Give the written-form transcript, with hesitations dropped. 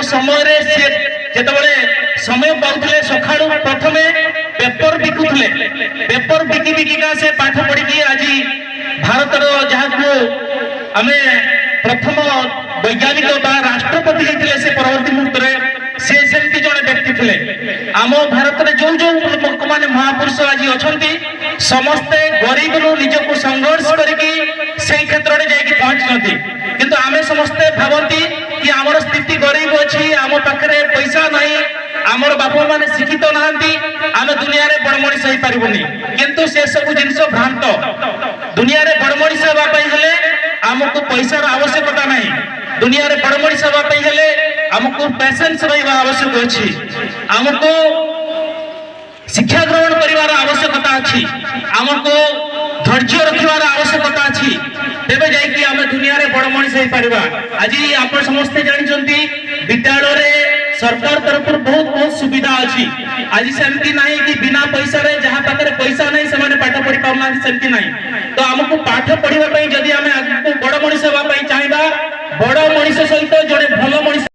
समय से जेतबले समय पाउथले सखाळु प्रथमे पेपर बिकुथले पेपर बिकी बिकिका से पाठ पढ़ी की आज भारत जहाँ आमे प्रथम वैज्ञानिक राष्ट्रपति होते से परवर्ती मुहूर्त से सेमती जड़े व्यक्ति थे आम भारत में जो जो लोक मैंने महापुरुष आज अच्छा समस्ते गरीब निजक संघर्ष करके क्षेत्र में जाकि पहुंची किंतु आम समस्ते भावती कि आमर स्थिति गरीब अच्छी आम पाखे पैसा नहीं आमर बापा माने शिक्षित नहांती आम दुनिया रे बड़ मनीष हो पारिबुनी किंतु से सब जिनस भ्रांत दुनिया रे बड़ मनीष होबा पई हेले आमको पैसार आवश्यकता नहीं दुनिया रे बड़ मनीष होबा पई हेले आमको पेशेंस रहिबा आवश्यक अछि आमको शिक्षा ग्रहण करिवार आवश्यकता अछि आमको धैर्य रखिवार आवश्यकता अछि तेबे जाय कि आम दुनिया रे बड़ मनीष हो पारिबा आज आप समस्ते जानि जंती विद्यालय रे सरकार तरफ बहुत बहुत सुविधा अच्छी आज सेमती नहीं कि बिना पैसा रे जहाँ पाखे पैसा नहीं से पाठ पढ़ी पाना सेमती नहीं तो आमको पाठ पढ़ाई जदि